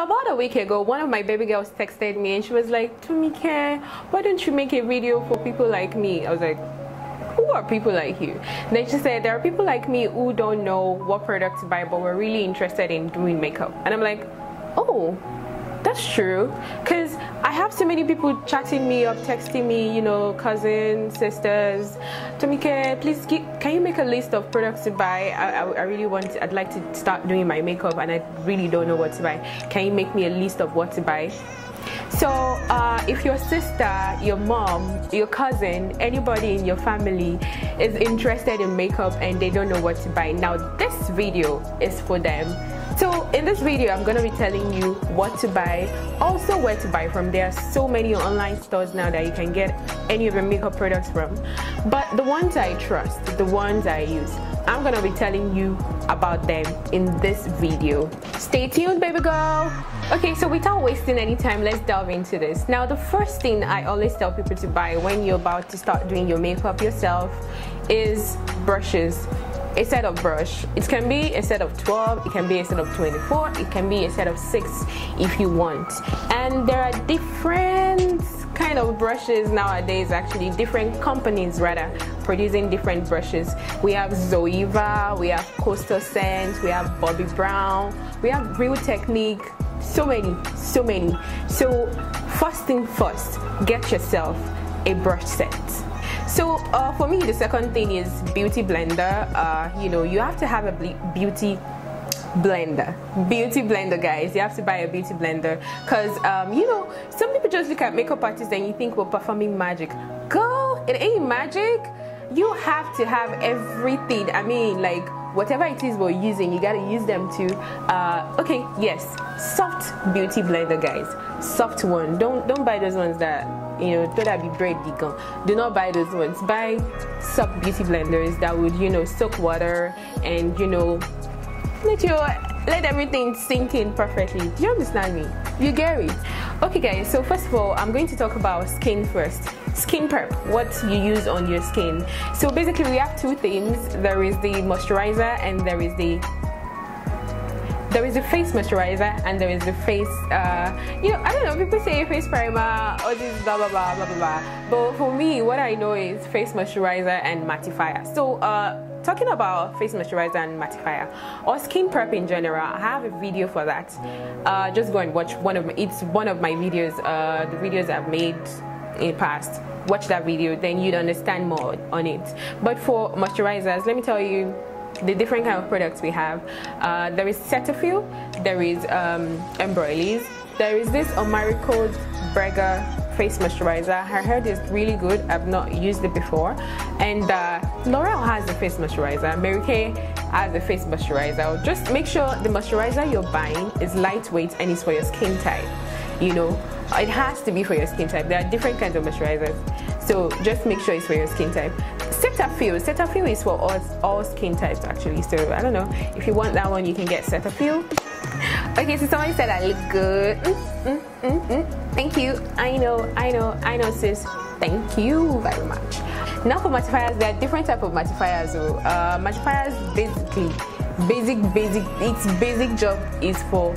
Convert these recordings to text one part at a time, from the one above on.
About a week ago, one of my baby girls texted me and she was like, Tomike, why don't you make a video for people like me? I was like, who are people like you? And then she said, there are people like me who don't know what product to buy, but we're really interested in doing makeup. And I'm like, oh, that's true, because I have so many people chatting me up, texting me, you know, cousins, sisters, Tomike, please can you make a list of products to buy? I'd like to start doing my makeup and I really don't know what to buy. Can you make me a list of what to buy? So if your sister, your mom, your cousin, anybody in your family is interested in makeup and they don't know what to buy, now this video is for them. So in this video, I'm going to be telling you what to buy, also where to buy from. There are so many online stores now that you can get any of your makeup products from. But the ones I trust, the ones I use, I'm going to be telling you about them in this video. Stay tuned, baby girl. Okay, so without wasting any time, let's delve into this. Now, the first thing I always tell people to buy when you're about to start doing your makeup yourself is brushes. A set of brush. It can be a set of 12, it can be a set of 24, it can be a set of 6 if you want. And there are different kind of brushes nowadays, actually different companies rather producing different brushes. We have Zoeva, we have Coastal Scent, we have Bobbi Brown, we have Real Technique, so many. So first thing first, get yourself a brush set. So for me, the second thing is beauty blender. You know, you have to have a beauty blender, guys. You have to buy a beauty blender because you know, some people just look at makeup artists and you think we're performing magic. Girl, it ain't magic. You have to have everything. I mean, like whatever it is we're using, you gotta use them too. Okay, yes, soft beauty blender, guys. Soft one. Don't buy those ones that, you know, thought that be bread vegan. Do not buy those ones. Buy soft beauty blenders that would, you know, soak water and, you know, let everything sink in perfectly. Do you understand me? You get it? Okay, guys, so first of all, I'm going to talk about skin first. Skin prep, what you use on your skin. So basically we have two things. There is the moisturizer and there is the face moisturizer and there is the face, you know, I don't know, people say face primer, all this blah blah blah blah blah, but for me, what I know is face moisturizer and mattifier. So talking about face moisturizer and mattifier or skin prep in general, I have a video for that. Just go and watch one of my videos, the videos I've made in the past. Watch that video, then you'd understand more on it. But for moisturizers, let me tell you the different kind of products we have. There is Cetaphil, there is Embroilis, there is this Omarico Brega face moisturizer. I heard it's really good. I've not used it before. And L'Oreal has the face moisturizer. Mary Kay has the face moisturizer. Just make sure the moisturizer you're buying is lightweight and is for your skin type. You know, it has to be for your skin type. There are different kinds of moisturizers, so just make sure it's for your skin type. Cetaphil is for all skin types actually, so I don't know, if you want that one you can get Cetaphil. Okay, so somebody said I look good. Thank you. I know sis, thank you very much. Now for mattifiers, there are different types of mattifiers. So mattifiers its basic job is for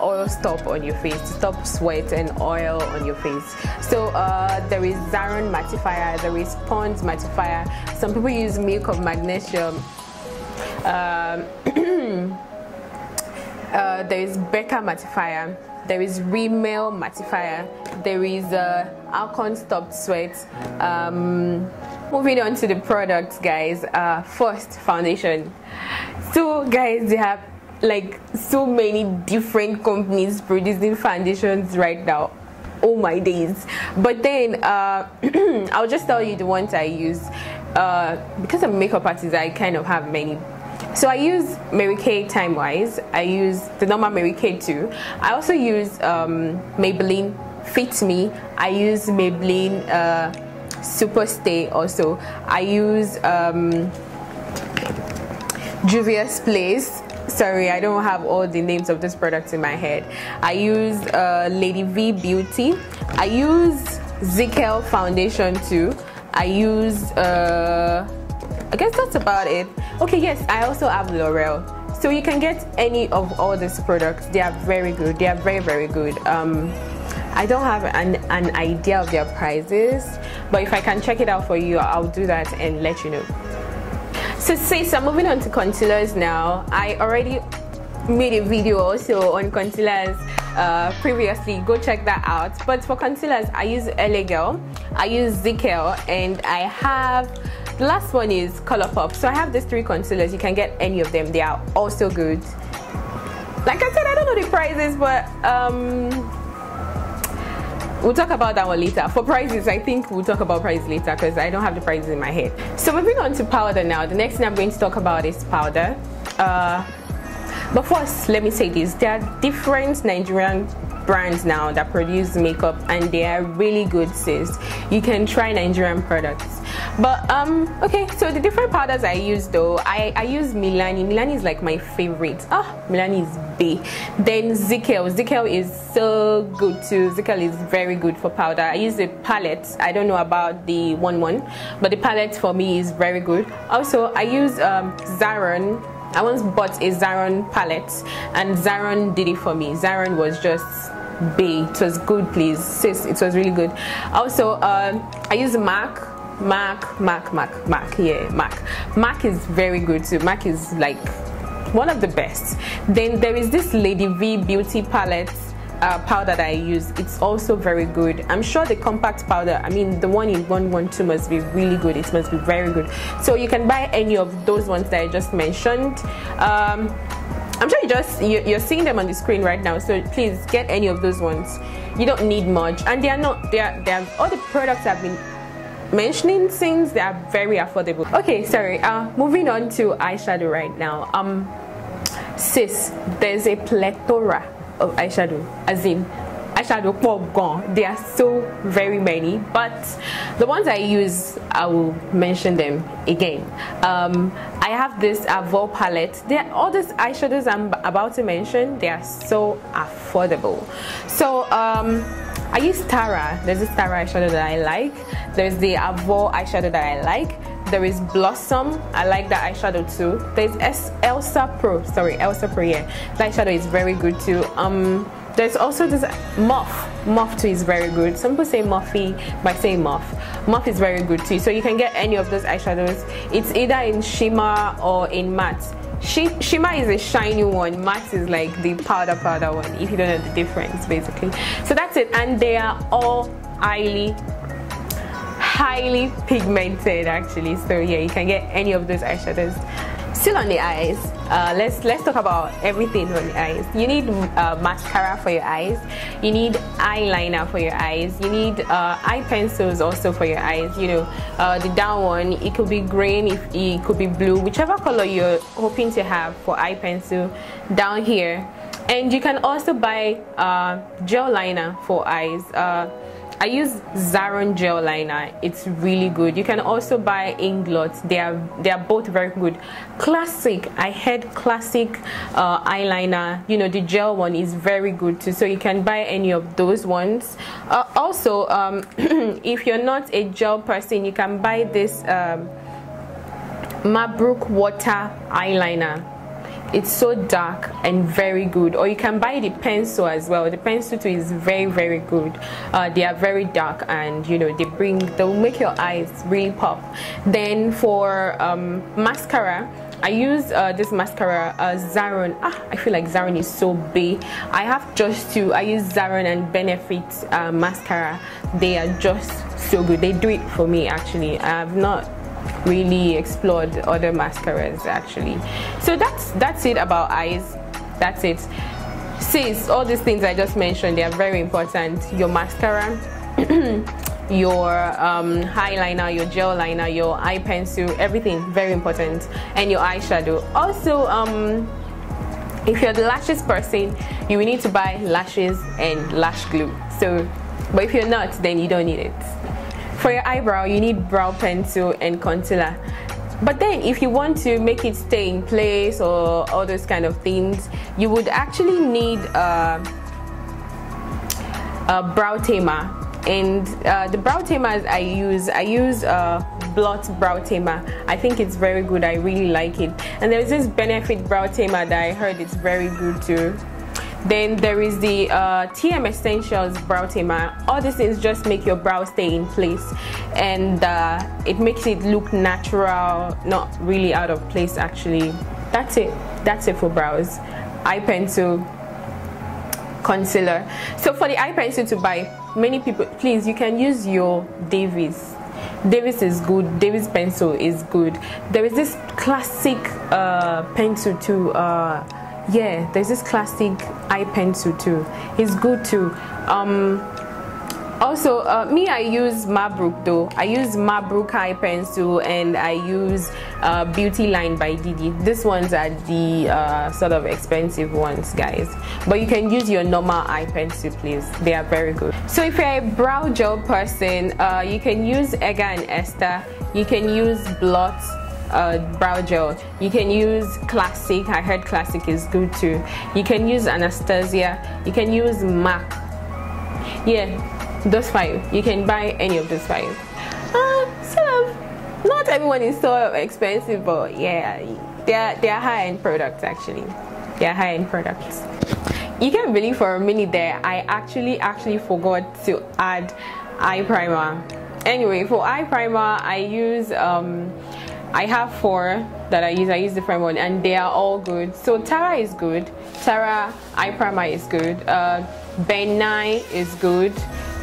oil stop on your face, to stop sweat and oil on your face. So there is Zaron mattifier, there is Pond's mattifier. Some people use milk of magnesium. There is Becca mattifier, there is Rimmel mattifier, there is Alcon Stop Sweat. Moving on to the products, guys. First, foundation. So guys, they have like so many different companies producing foundations right now. Oh my days. But then I'll just tell you the ones I use. Because I'm a makeup artist, I kind of have many. So I use Mary Kay Time Wise. I use the normal Mary Kay too. I also use Maybelline Fit Me. I use Maybelline Super Stay also. I use Juvia's Place. Sorry, I don't have all the names of these products in my head. I use Lady V Beauty. I use Zickel Foundation too. I use I guess that's about it. Okay, yes, I also have L'Oreal. So you can get any of all these products. They are very good. They are very, very good. I don't have an idea of their prices, but if I can check it out for you, I'll do that and let you know. So sis, I'm moving on to concealers now. I already made a video also on concealers previously. Go check that out. But for concealers, I use L.A Girl, I use ZKL, and I have, the last one is Colourpop. So I have these 3 concealers. You can get any of them. They are also good. Like I said, I don't know the prices, but we'll talk about that one later. For prices, I think we'll talk about prices later because I don't have the prices in my head. So moving on to powder now. The next thing I'm going to talk about is powder. But first, let me say this. There are different Nigerian brands now that produce makeup, and they are really good, sis. You can try Nigerian products. But okay, so the different powders I use though, I use Milani. Milani is like my favorite. Milani is B. Then ZKL. ZKL is so good too. ZKL is very good for powder. I use the palette. I don't know about the one, but the palette for me is very good. Also, I use Zaron. I once bought a Zaron palette, and Zaron did it for me. Zaron was just B. It was good, please, sis. It was really good. Also, I use MAC. Yeah, MAC is very good too. MAC is like one of the best. Then there is this Lady V beauty palette powder that I use. It's also very good. I'm sure the compact powder, I mean the one in 112, must be really good. It must be very good. So you can buy any of those ones that I just mentioned. I'm sure you're seeing them on the screen right now, so please get any of those ones. You don't need much, and they are all the products I've been mentioning since they are very affordable. Okay, sorry, moving on to eyeshadow right now. Sis, there's a plethora of eyeshadow, as in eyeshadow pop gone. There are so very many, but the ones I use, I will mention them again. I have this Avo palette. All these eyeshadows I'm about to mention, they are so affordable. So I use Tara. There's this Tara eyeshadow that I like. There's the Avo eyeshadow that I like. There is Blossom. I like that eyeshadow too. There's Elsa Pro. Sorry, Elsa Pro. Yeah, that eyeshadow is very good too. There's also this Morphe. Morphe too is very good. Some people say Morphe, but I say Morphe. Morphe is very good too. So you can get any of those eyeshadows. It's either in shimmer or in matte. Shimmer is a shiny one. Matte is like the powder one, if you don't know the difference, basically. So that's it, and they are all highly pigmented actually. So yeah, you can get any of those eyeshadows. Still on the eyes, let's talk about everything on the eyes. You need mascara for your eyes, you need eyeliner for your eyes, you need eye pencils also for your eyes. You know, the down one, it could be green, it could be blue, whichever color you're hoping to have for eye pencil down here. And you can also buy gel liner for eyes. I use Zaron gel liner. It's really good. You can also buy Inglots. They are both very good. Classic, I had classic eyeliner. You know, the gel one is very good too. So you can buy any of those ones. Also, if you're not a gel person, you can buy this Mabrook water eyeliner. It's so dark and very good. Or you can buy the pencil as well. The pencil too is very good. They are very dark, and you know, they'll make your eyes really pop. Then for mascara, I use this mascara, Zaron. I feel like Zaron is so big. I have just two. I use Zaron and Benefit mascara. They are just so good. They do it for me actually. I have not really explored other mascaras actually. So that's it about eyes. That's it, sis. All these things I just mentioned, they are very important. Your mascara, your eyeliner, your gel liner, your eye pencil, everything very important. And your eyeshadow also. If you're the lashes person, you will need to buy lashes and lash glue. So, but if you're not, then you don't need it. For your eyebrow, you need brow pencil and concealer. But then if you want to make it stay in place or all those kind of things, you would actually need a brow tamer. And the brow tamers I use Blot brow tamer. I think it's very good. I really like it. And there's this Benefit brow tamer that I heard it's very good too. Then there is the TM Essentials brow tamer. All these things just make your brow stay in place, and it makes it look natural, not really out of place actually. That's it for brows. Eye pencil, concealer. So for the eye pencil to buy, many people, please, you can use your Davis is good. Davis pencil is good. There is this classic pencil too. Yeah, there's this classic eye pencil too. It's good too. Also, me, I use Mabrook though. I use Mabrook eye pencil, and I use Beauty Line by Didi. These ones are the sort of expensive ones, guys. But you can use your normal eye pencil, please. They are very good. So if you're a brow gel person, you can use Edgar and Esther. You can use Blot brow gel. You can use Classic. I heard Classic is good too. You can use Anastasia. You can use MAC. Yeah, those 5. You can buy any of those 5. Sort of, not everyone is so expensive, but yeah, they are high-end products actually. They are high-end products. You can believe for a minute there I actually forgot to add eye primer. Anyway, for eye primer I use I have 4 that I use different ones, and they are all good. So Tara is good. Tara eye primer is good. Ben 9 is good.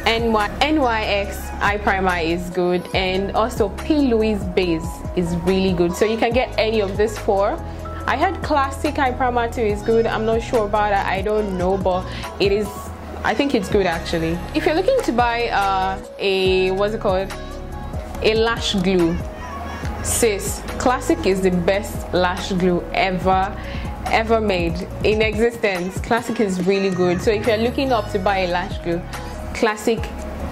NYX eye primer is good, and also P. Louise base is really good. So you can get any of these 4. I heard Classic eye primer too is good. I'm not sure about that. I don't know, but it is. I think it's good actually. If you're looking to buy a lash glue, sis, Classic is the best lash glue ever made in existence. Classic is really good. So if you're looking up to buy a lash glue, Classic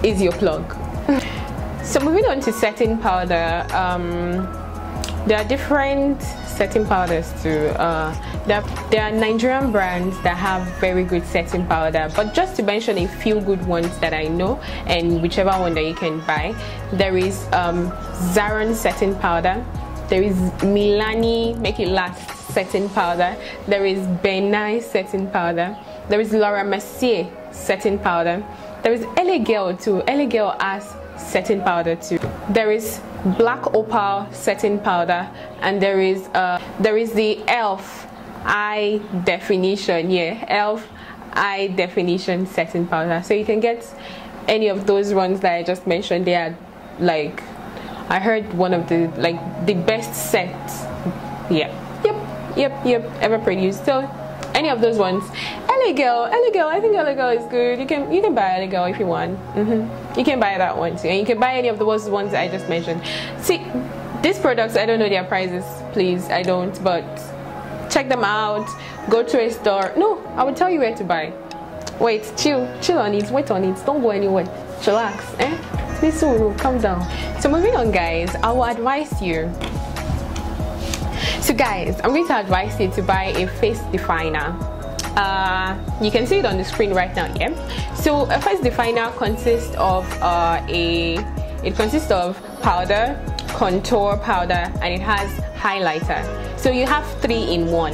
is your plug. So moving on to setting powder, there are different setting powders too. There are Nigerian brands that have very good setting powder, but just to mention a few good ones that I know, and whichever one that you can buy, there is Zaron setting powder, there is Milani Make It Last setting powder, there is Benai setting powder, there is Laura Mercier setting powder, there is L.A Girl too. L.A Girl has setting powder too. There is Black Opal setting powder, and there is the Elf Eye Definition. Yeah, Elf Eye Definition setting powder. So you can get any of those ones that I just mentioned. They are like, I heard one of the best sets. Yeah, yep, ever produced. So any of those ones. L.A Girl, I think L.A Girl is good. You can buy L.A Girl if you want. You can buy that one too, and you can buy any of those ones I just mentioned. See, these products, I don't know their prices, please, I don't, but check them out. Go to a store. No, I will tell you where to buy. Wait, chill on it, wait on it, don't go anywhere, chillax, please, calm down. So moving on, guys, I will advise you. So guys, I'm going to advise you to buy a face definer. You can see it on the screen right now. Yeah. So a face definer consists of powder, contour powder, and it has highlighter. So you have 3 in 1.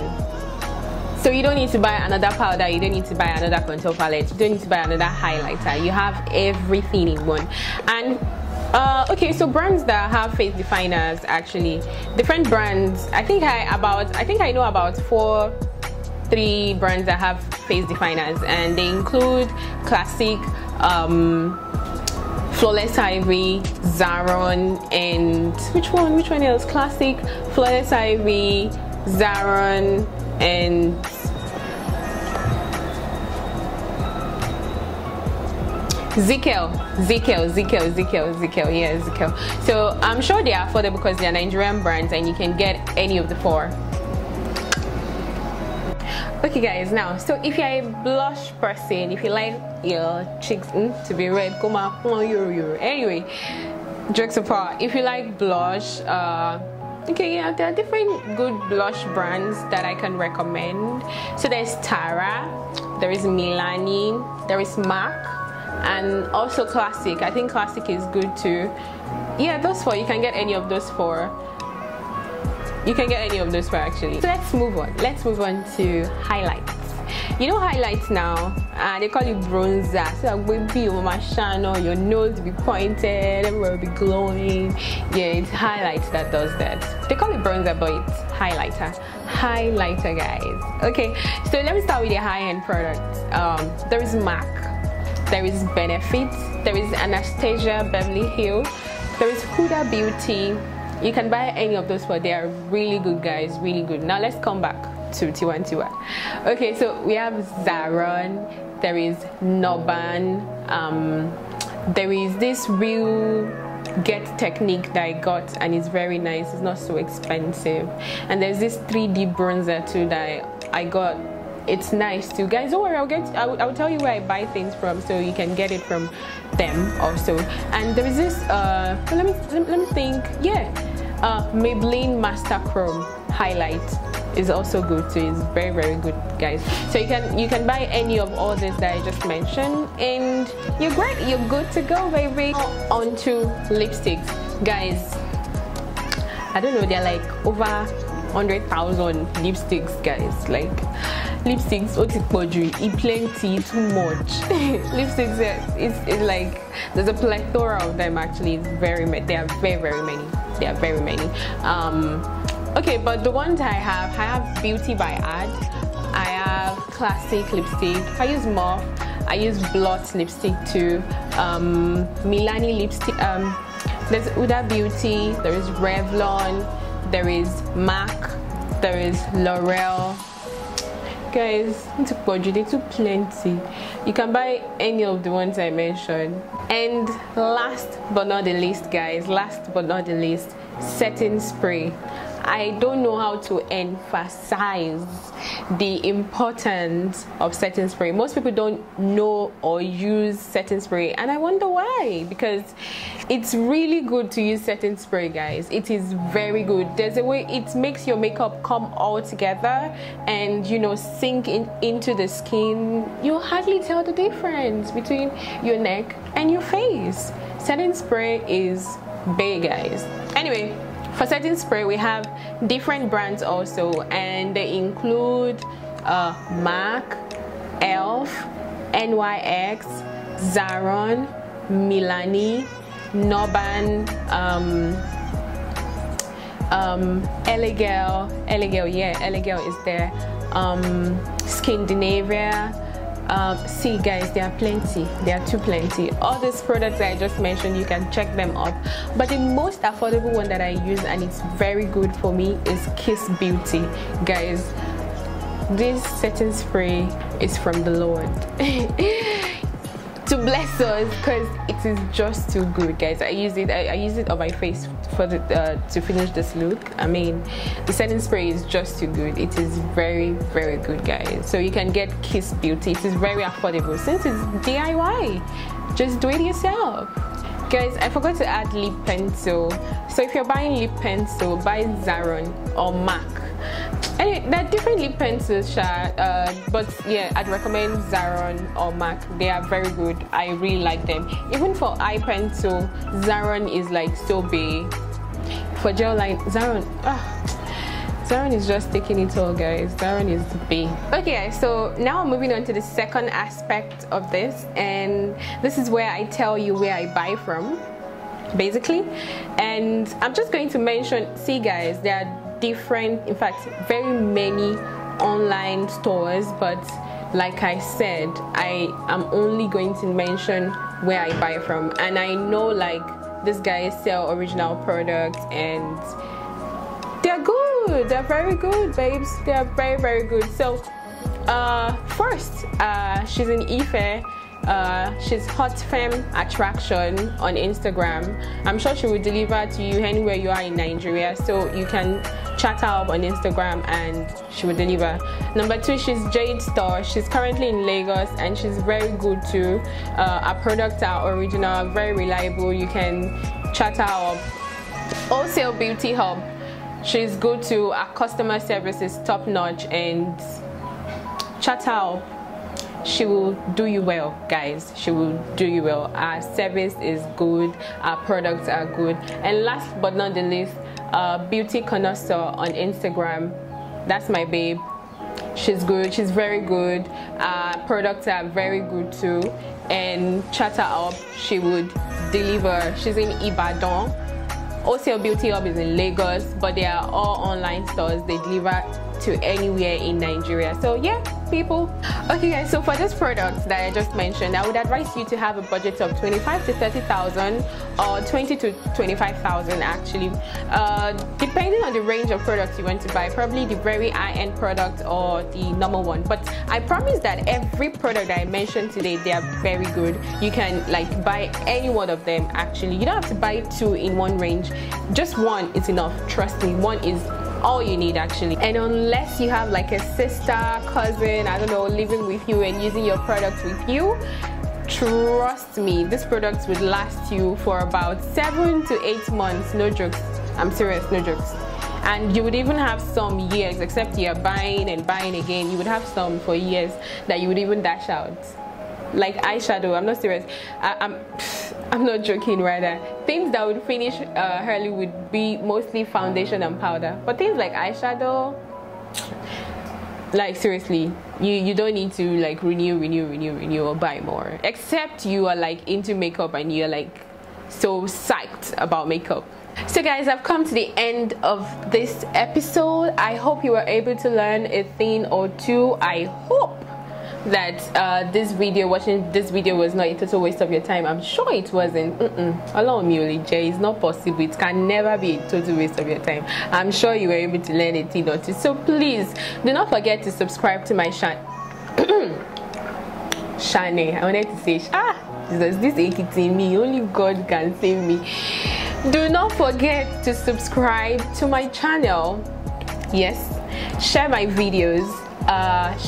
So you don't need to buy another powder, you don't need to buy another contour palette, you don't need to buy another highlighter. You have everything in one. And okay, so brands that have face definers, actually different brands, I think I know about 3 brands that have face definers, and they include Classic, Flawless Ivy, Zaron, and which one else? Classic, Flawless Ivy, Zaron, and Zickel. Yeah, Zickel. So I'm sure they are affordable because they are Nigerian brands, and you can get any of the 4. Okay guys, now, so if you're a blush person, if you like your cheeks to be red, come on, anyway, jokes apart, if you like blush, okay, yeah, there are different good blush brands that I can recommend. So there's Tara, there is Milani, there is MAC, and also classic. I think classic is good too. Yeah, those four. You can get any of those four. You can get any of those four actually. So let's move on. Let's move on to highlights. You know highlights now, they call it bronzer. So baby, your nose will be pointed, everywhere will be glowing. Yeah, it's highlights that does that. They call it bronzer, but it's highlighter. Highlighter, guys. Okay, so let me start with the high-end products. There is MAC, there is Benefit, there is Anastasia Beverly Hills, there is Huda Beauty. You can buy any of those, but they are really good, guys, really good. Now let's come back to Tiwantiwa. Okay, so we have Zaron, there is Noban, there is this real Get technique that I got, and it's very nice. It's not so expensive. And there's this 3D bronzer too that I got. It's nice too, guys. Don't worry, I'll tell you where I buy things from, so you can get it from them also. And there is this let me think. Yeah, Maybelline Master Chrome highlight is also good too. It's very, very good, guys. So you can buy any of all this that I just mentioned, and you're great. You're good to go, baby. On to lipsticks, guys. I don't know, they're like over 100,000 lipsticks, guys. Like lipsticks, plenty, too much. Lipsticks, it's like there's a plethora of them actually. They are very many. They are very many. Okay, but the ones I have Beauty by Ad, I have classic lipstick, I use Morphe, I use Blot lipstick too, Milani lipstick, there's Huda Beauty, there is Revlon, there is MAC, there is L'Oreal. Guys, it's too plenty. You can buy any of the ones I mentioned. And last but not the least, guys, setting spray. I don't know how to emphasize the importance of setting spray. Most people don't know or use setting spray, and I wonder why, because it's really good to use setting spray, guys. It is very good. There's a way it makes your makeup come all together and, you know, sink into the skin. You'll hardly tell the difference between your neck and your face. Setting spray is big, guys. Anyway, for setting spray, we have different brands also, and they include MAC, ELF, NYX, Zaron, Milani, Noban, L.A Girl, yeah, L.A Girl is there, Skindinavia. See, guys, there are plenty. There are too plenty. All these products that I just mentioned, you can check them up. But the most affordable one that I use, and it's very good for me, is Kiss Beauty. Guys, this setting spray is from the Lord to bless us, because it is just too good, guys. I use it on my face for to finish this look. I mean, the setting spray is just too good. It is very good, guys. So you can get Kiss Beauty. It is very affordable since it's DIY. Just do it yourself, guys. I forgot to add lip pencil. So if you're buying lip pencil, buy Zaron or MAC. Anyway, there are different lip pencils, but yeah, I'd recommend Zaron or MAC. They are very good. I really like them. Even for eye pencil, Zaron is like so big. For gel line, Zaron is just taking it all, guys. Zaron is big. Okay, so now I'm moving on to the second aspect of this, and this is where I tell you where I buy from, basically. And I'm just going to mention, see, guys, there are different, in fact very many online stores, but like I said, I am only going to mention where I buy from. And I know, like, these guys sell original products and they're good. They're very good, babes. They are very good. So first, she's in Ife. She's Hautefemmeattraction on Instagram. I'm sure she will deliver to you anywhere you are in Nigeria, so you can chat her up on Instagram and she will deliver. Number 2, she's Jade Store. She's currently in Lagos and she's very good too. Her products are original, very reliable. You can chat her up. Wholesalebeautyhub. She's good too. Her customer service is top notch, and chat her up. she will do you well, guys. She will do you well. Our service is good, our products are good. And last but not the least, Beautyconnoisseur on Instagram. That's my babe. She's good, she's very good. Products are very good too. And chat her up, she would deliver. She's in Ibadan. Wholesalebeautyhub is in Lagos, but they are all online stores. They deliver to anywhere in Nigeria. So yeah, people. Okay guys, so for this product that I just mentioned, I would advise you to have a budget of 25 to 30,000 or 20 to 25,000 actually, depending on the range of products you want to buy. Probably the very high-end product or the normal one. But I promise that every product that I mentioned today, they are very good. You can like buy any one of them actually. You don't have to buy two in one range. Just one is enough. Trust me, one is all you need actually. And unless you have like a sister, cousin, I don't know, living with you and using your products with you, trust me, this product would last you for about 7 to 8 months. No jokes, I'm serious, no jokes. And you would even have some years, except you're buying and buying again, you would have some for years that you would even dash out. Like eyeshadow, I'm not serious, I'm not joking rather. Things that would finish early would be mostly foundation and powder. But things like eyeshadow, like seriously, you don't need to like renew or buy more. Except you are like into makeup and you're like so psyched about makeup. So guys, I've come to the end of this episode. I hope you were able to learn a thing or two. I hope that watching this video was not a total waste of your time. I'm sure it wasn't. Allow me, Olije, it's not possible. It can never be a total waste of your time. I'm sure you were able to learn a thing or two. So please do not forget to subscribe to my channel. Shane, I wanted to say Jesus, this ache in me, only God can save me. Do not forget to subscribe to my channel. Yes, share my videos.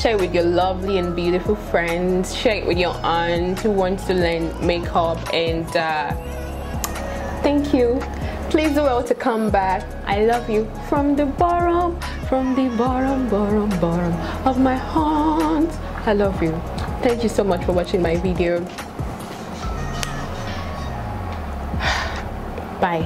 Share it with your lovely and beautiful friends. Share it with your aunt who wants to learn makeup. And thank you. Please do well to come back. I love you from the bottom of my heart. I love you. Thank you so much for watching my video. Bye.